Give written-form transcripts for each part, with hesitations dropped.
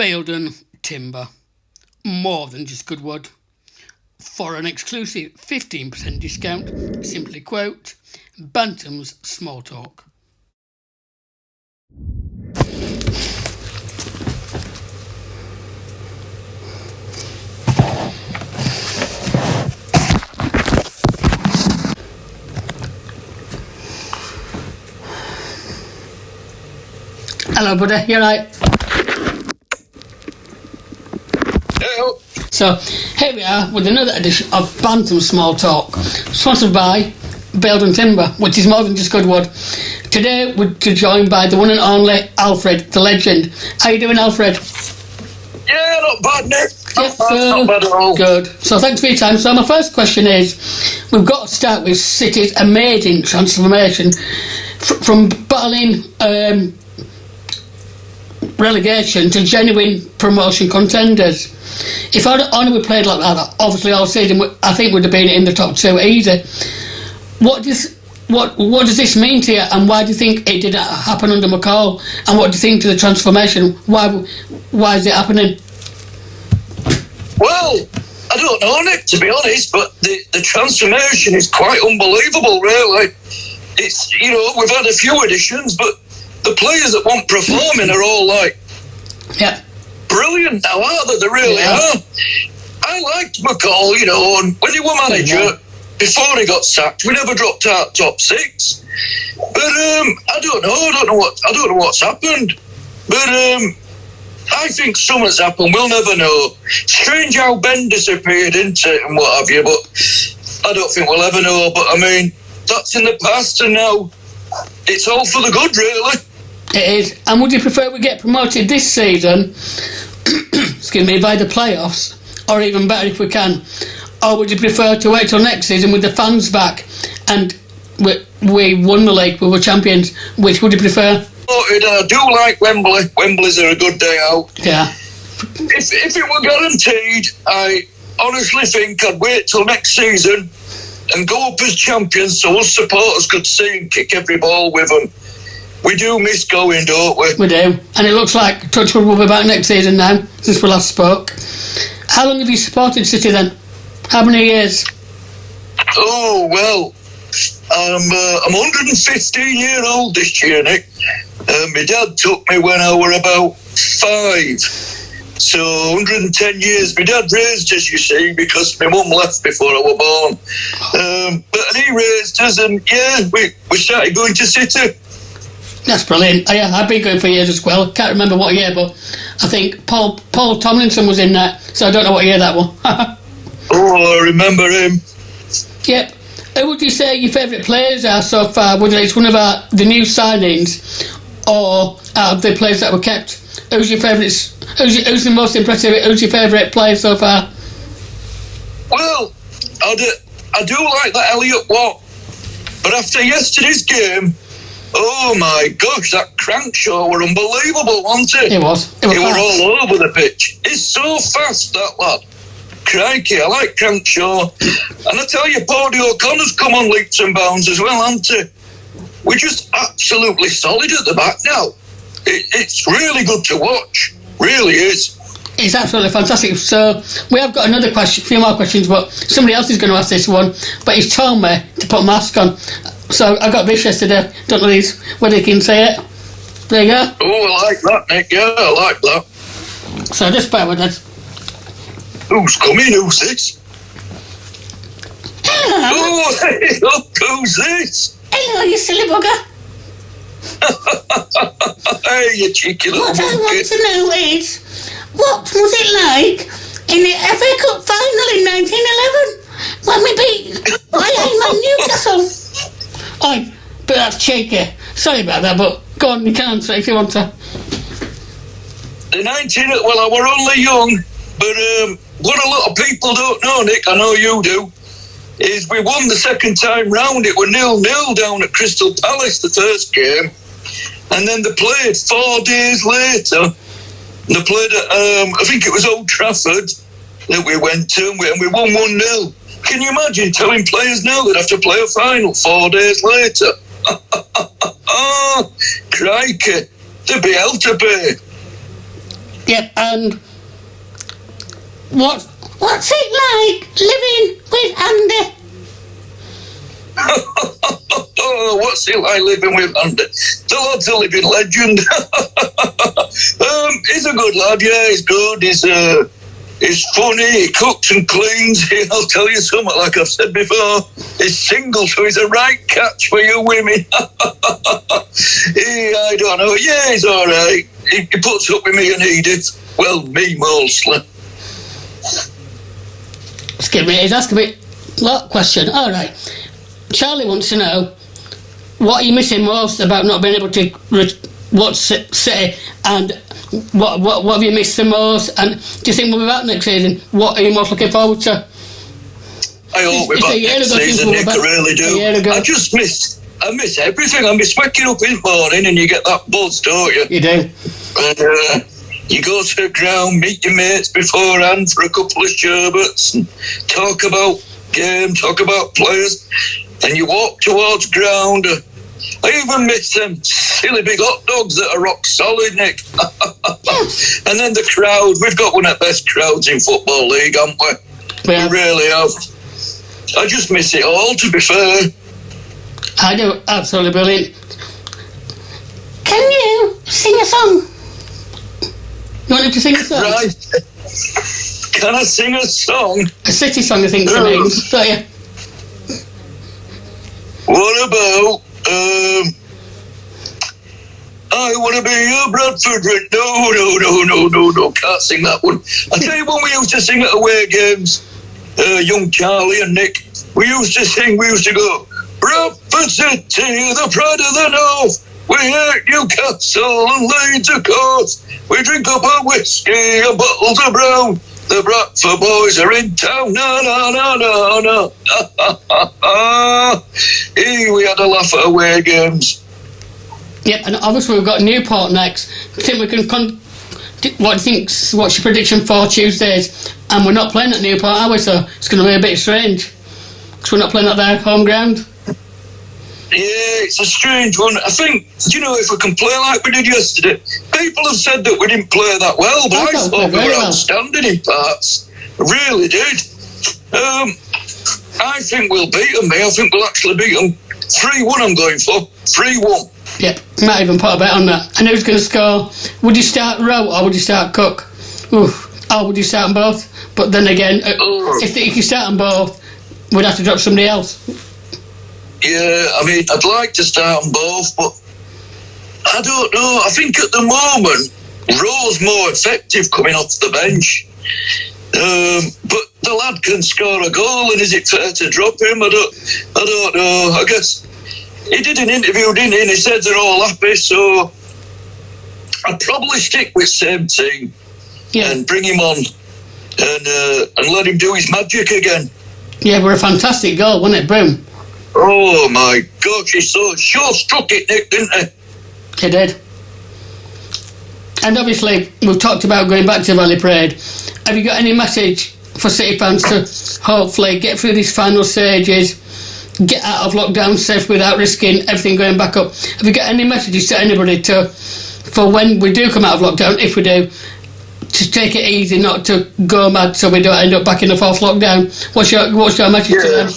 Bolton Timber, more than just good wood. For an exclusive 15% discount, simply quote Bantams Smalltalk. Hello, buddy. You alright? Hello. So, here we are with another edition of Bantams Smalltalk, sponsored by Bolton Timber, which is more than just good wood. Today, we're joined by the one and only Alfred, the legend. How you doing, Alfred? Yeah, not bad, Nick. Not bad at all. Good. So, thanks for your time. So, my first question is, we've got to start with City's amazing transformation from battling relegation to genuine promotion contenders. If only we played like that, obviously all season, I think we'd have been in the top two easy. What does this mean to you, and why do you think it didn't happen under McCall? And what do you think to the transformation? Why is it happening? Well, I don't know, Nick, to be honest, but the transformation is quite unbelievable, really. It's, we've had a few additions, but the players that weren't performing are all brilliant now, aren't they? They really are. I liked McCall, and when he was manager, before he got sacked, we never dropped out top six. But I don't know what's happened. But I think something's happened. We'll never know. Strange how Ben disappeared into it and what have you, but I don't think we'll ever know. But I mean, that's in the past, and now it's all for the good, really. It is. And would you prefer we get promoted this season, excuse me, by the playoffs, or even better if we can, or would you prefer to wait till next season with the fans back and we won the league, we were champions? Which would you prefer? I do like Wembley. Wembley's a good day out. Yeah. If it were guaranteed, I honestly think I'd wait till next season and go up as champions so us supporters could see and kick every ball with them. We do miss going, don't we? We do. And it looks like Touchwood will be back next season now, since we last spoke. How long have you supported City then? How many years? Oh, well, I'm 115 years old this year, Nick. My dad took me when I were about 5. So 110 years. My dad raised us, you see, because my mum left before I was born. But he raised us, and we started going to City. That's brilliant. I've been going for years as well. Can't remember what year, but I think Paul Tomlinson was in that, so I don't know what year that was. Oh, I remember him. Yep. Who would you say your favourite players are so far, whether it's one of the new signings or out of the players that were kept? Who's your favourite? Who's the most impressive? Who's your favourite player so far? Well, I do like that Elliot Watt, but after yesterday's game, oh my gosh, that Crankshaw were unbelievable, wasn't it? It was. He were all over the pitch. He's so fast, that lad. Crikey, I like Crankshaw. And I tell you, Paddy O'Connor's come on leaps and bounds as well, hasn't he? We're just absolutely solid at the back now. It's really good to watch. Really is. It's absolutely fantastic. So we have got another question, a few more questions, but somebody else is going to ask this one. But he's told me to put a mask on. So I got this yesterday. Don't know whether you can say it. There you go. Oh, I like that, Nick. Yeah, I like that. So just bear with us. Who's coming? Who's this? Hello. Oh, hey, look, who's this? Hello, you silly bugger. Hey, you cheeky little monkey. What I want to know is, what was it like in the FA Cup final in 1911 when we beat Man Newcastle? Oh, but that's cheeky. Sorry about that, but go on, you can answer if you want to. Well, I were only young, but what a lot of people don't know, Nick, I know you do, is we won the second time round. It were 0-0 down at Crystal Palace, the first game. And then they played 4 days later. They played at, I think it was Old Trafford that we went to, and we won 1-0. Can you imagine telling players now they'd have to play a final 4 days later? Oh, crikey. There'd be hell to pay. Yep, and what's it like living with Andy? Oh, what's it like living with Andy? The lad's a living legend. He's a good lad, yeah, he's good. He's funny, he cooks and cleans. I'll tell you something, like I've said before, he's single, so he's a right catch for you women. I don't know, yeah, he's all right. He puts up with me and Edith. Well, me mostly. He's asking me a question. All right. Charlie wants to know, what are you missing most about not being able to watch City, and what have you missed the most? And do you think we'll be back next season? What are you most looking forward to? I hope we're back next season, Nick. I really do. I miss everything. I miss waking up in the morning and you get that buzz, don't you? You do. And you go to the ground, meet your mates beforehand for a couple of sherbets and talk about game, talk about players, and you walk towards ground. I even miss them silly big hot dogs that are rock solid, Nick. And then the crowd. We've got one of the best crowds in Football League, haven't we? Yeah. We really have. I just miss it all, to be fair. I do. Absolutely brilliant. Can you sing a song? You want him to sing a song? Right. Can I sing a song? A City song, I think it means. Don't you? What about I want to be a Bradford. No, can't sing that one. I tell you when we used to sing at away games, young Charlie and Nick, we used to go, Bradford City, the pride of the North, we hate Newcastle and Leeds of course, we drink up our whiskey and bottles of brown, the Bradford boys are in town, no. We had a laugh at away games. Yep, and obviously we've got Newport next. I think we can what's your prediction for Tuesdays? And we're not playing at Newport, are we? So it's going to be a bit strange because we're not playing at their home ground. Yeah, it's a strange one. I think, if we can play like we did yesterday, people have said that we didn't play that well, but I thought we were outstanding in parts. I really did. I think we'll beat them, I think we'll actually beat them. 3-1 I'm going for. 3-1. Yep, might even put a bet on that. And who's going to score? Would you start Rowe or would you start Cook? Or would you start them both? But then again, if you start them both, we'd have to drop somebody else. Yeah, I'd like to start them both, but I don't know. I think at the moment, Rowe's more effective coming off the bench. But the lad can score a goal, and is it fair to drop him? I don't know. I guess he did an interview, didn't he? And he said they're all happy, so I'd probably stick with same team and bring him on and let him do his magic again. Yeah, it were a fantastic goal, wasn't it? Boom. Oh my gosh, he sure struck it, Nick, didn't he? He did. And obviously, we've talked about going back to Valley Parade. Have you got any message for City fans to hopefully get through these final stages, get out of lockdown safe without risking everything going back up? Have you got any messages to anybody for when we do come out of lockdown, if we do, to take it easy, not to go mad so we don't end up back in the fourth lockdown? What's your message to them?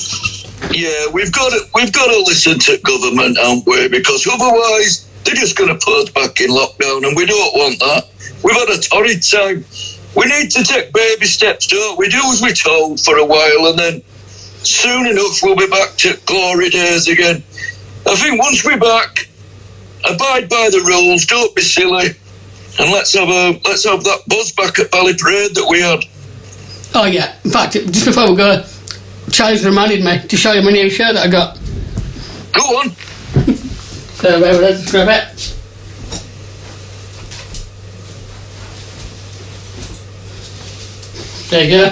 Yeah, we've got to listen to government, haven't we? Because otherwise they're just going to put us back in lockdown, and we don't want that. We've had a torrid time. We need to take baby steps, don't we? Do as we're told for a while, and then soon enough we'll be back to glory days again. I think once we're back, abide by the rules, don't be silly, and let's have that buzz back at Valley Parade that we had. Oh yeah, in fact, just before we go, Charlie's reminded me to show you my new shirt that I got. Go on. So let's grab it. There you go.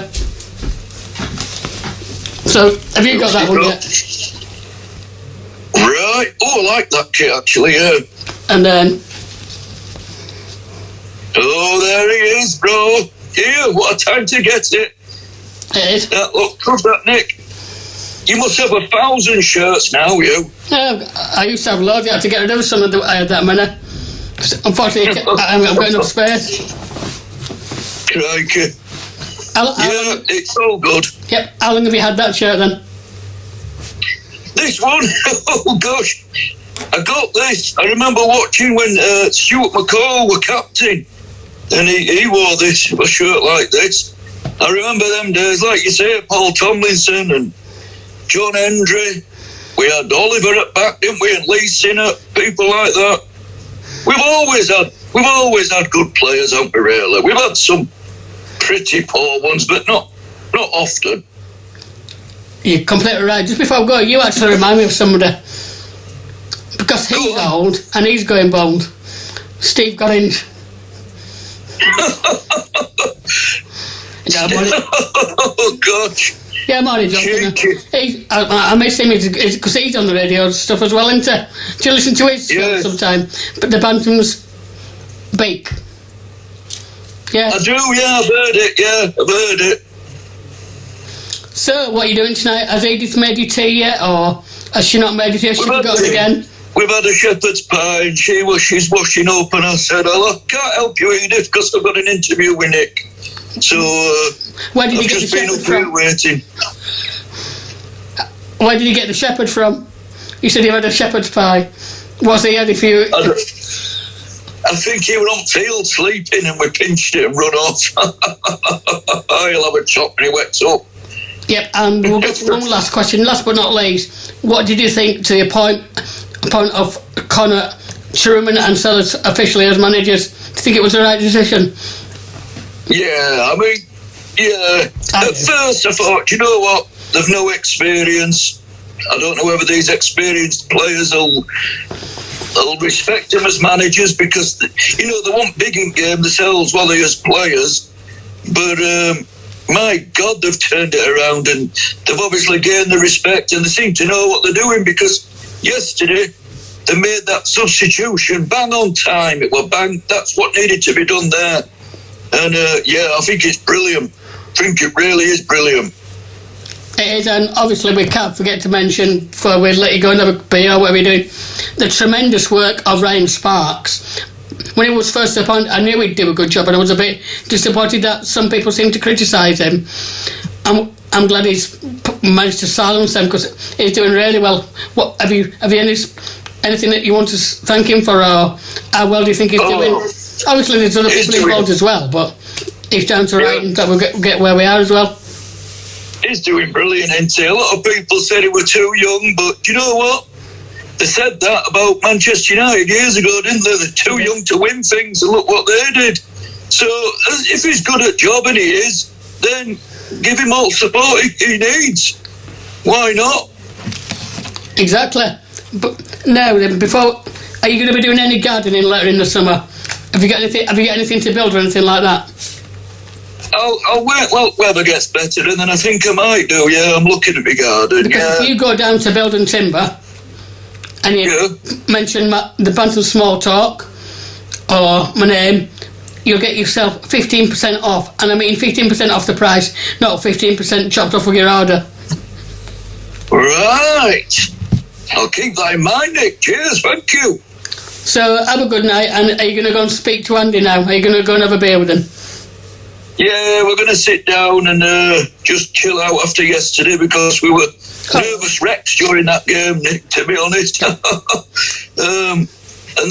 So, have you got that one yet? Right. Oh, I like that kit actually, yeah. And then... Oh, there he is, bro. Here, what a time to get it. It is. Look, prove that, Nick. You must have 1,000 shirts now, you. I used to have loads. I had to get rid of some of I had that many. Unfortunately, I haven't got enough space. Crikey. Alan, it's all good. Yep. How long have you had that shirt then? This one, oh gosh, I got this. I remember watching when Stuart McCall were captain, and he wore this, a shirt like this. I remember them days, like you say, Paul Tomlinson and John Hendry. We had Oliver at back, didn't we? And Lee Sinnott, people like that. We've always had good players, haven't we? Really, we've had some pretty poor ones, but not often. You're completely right. Just before I go, you actually remind me of somebody, because he's old and he's going bald. Steve Gorringe. Yeah, oh gosh. Yeah, I'm only joking. I miss him because he's on the radio and stuff as well, isn't he? Do you listen to his stuff sometime? But the Bantams Beak. Yeah. I do, I've heard it, I've heard it. So, what are you doing tonight? Has Edith made you tea yet, or has she not made you tea? Has she forgotten again? We've had a shepherd's pie, and she's washing up, and I said, I can't help you, Edith, because I've got an interview with Nick. So, where did I've you get just the been shepherd up from? here waiting. Where did you get the shepherd from? You said you had a shepherd's pie. What's he had if you... I think he was on field sleeping, and we pinched it and run off. He'll have a chop when he wakes up. Yep, and we'll get to one last question. Last but not least, what did you think to the appointment of Connor Truman and Sellers officially as managers? Do you think it was the right decision? Yeah, I mean, at first I thought, you know what, they've no experience. I don't know whether these experienced players will respect them as managers, because, they want big in game themselves while they're as players. But, my God, they've turned it around, and they've obviously gained the respect, and they seem to know what they're doing, because yesterday they made that substitution bang on time. It was bang. That's what needed to be done there. And, I think it's brilliant. I think it really is brilliant. It is, and obviously we can't forget to mention, before we let you go and have a beer, what we're doing, the tremendous work of Ryan Sparks. When he was first appointed, I knew he'd do a good job, and I was a bit disappointed that some people seem to criticise him. I'm glad he's managed to silence them, because he's doing really well. What have you anything that you want to thank him for, or how well do you think he's doing? Obviously, there's other people involved as well, but it's down to Ryan that we'll get where we are as well. He's doing brilliant, isn't he? A lot of people said he was too young, but you know what? They said that about Manchester United years ago, didn't they? They're too young to win things, and look what they did. So, if he's good at job, and he is, then give him all support he needs. Why not? Exactly. But now then, before, are you going to be doing any gardening later in the summer? Have you got anything to build or anything like that? I'll wait till weather gets better, and then I think I might do. Yeah, I'm looking at my garden. Because if you go down to Bolton Timber and you mention the Bantams Smalltalk or my name, you'll get yourself 15% off, and I mean 15% off the price, not 15% chopped off with your order. Right. I'll keep that in mind, Nick. Cheers, thank you. So have a good night, and are you going to go and speak to Andy now? Are you going to go and have a beer with him? Yeah, we're going to sit down and just chill out after yesterday, because we were nervous wrecks during that game, Nick, to be honest. And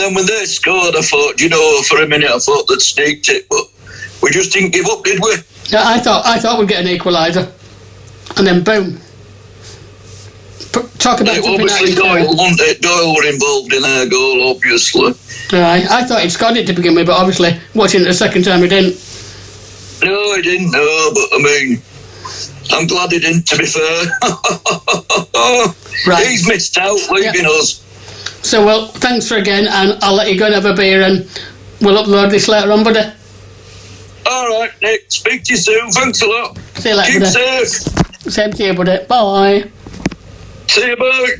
then when they scored, I thought, for a minute I thought they'd sneaked it, but we just didn't give up, did we? Yeah, I thought we'd get an equaliser, and then boom. Talk about obviously Doyle were involved in their goal, obviously. I thought he'd scored it to begin with, but obviously watching it the second time he didn't. No, he didn't, no, but I mean, I'm glad he didn't, to be fair. Right. He's missed out leaving us. So, well, thanks for again, and I'll let you go and have a beer, and we'll upload this later on, buddy. All right, Nick, speak to you soon. Thanks a lot. See you later, Keep buddy. safe. Same to you, buddy. Bye. See you, bye.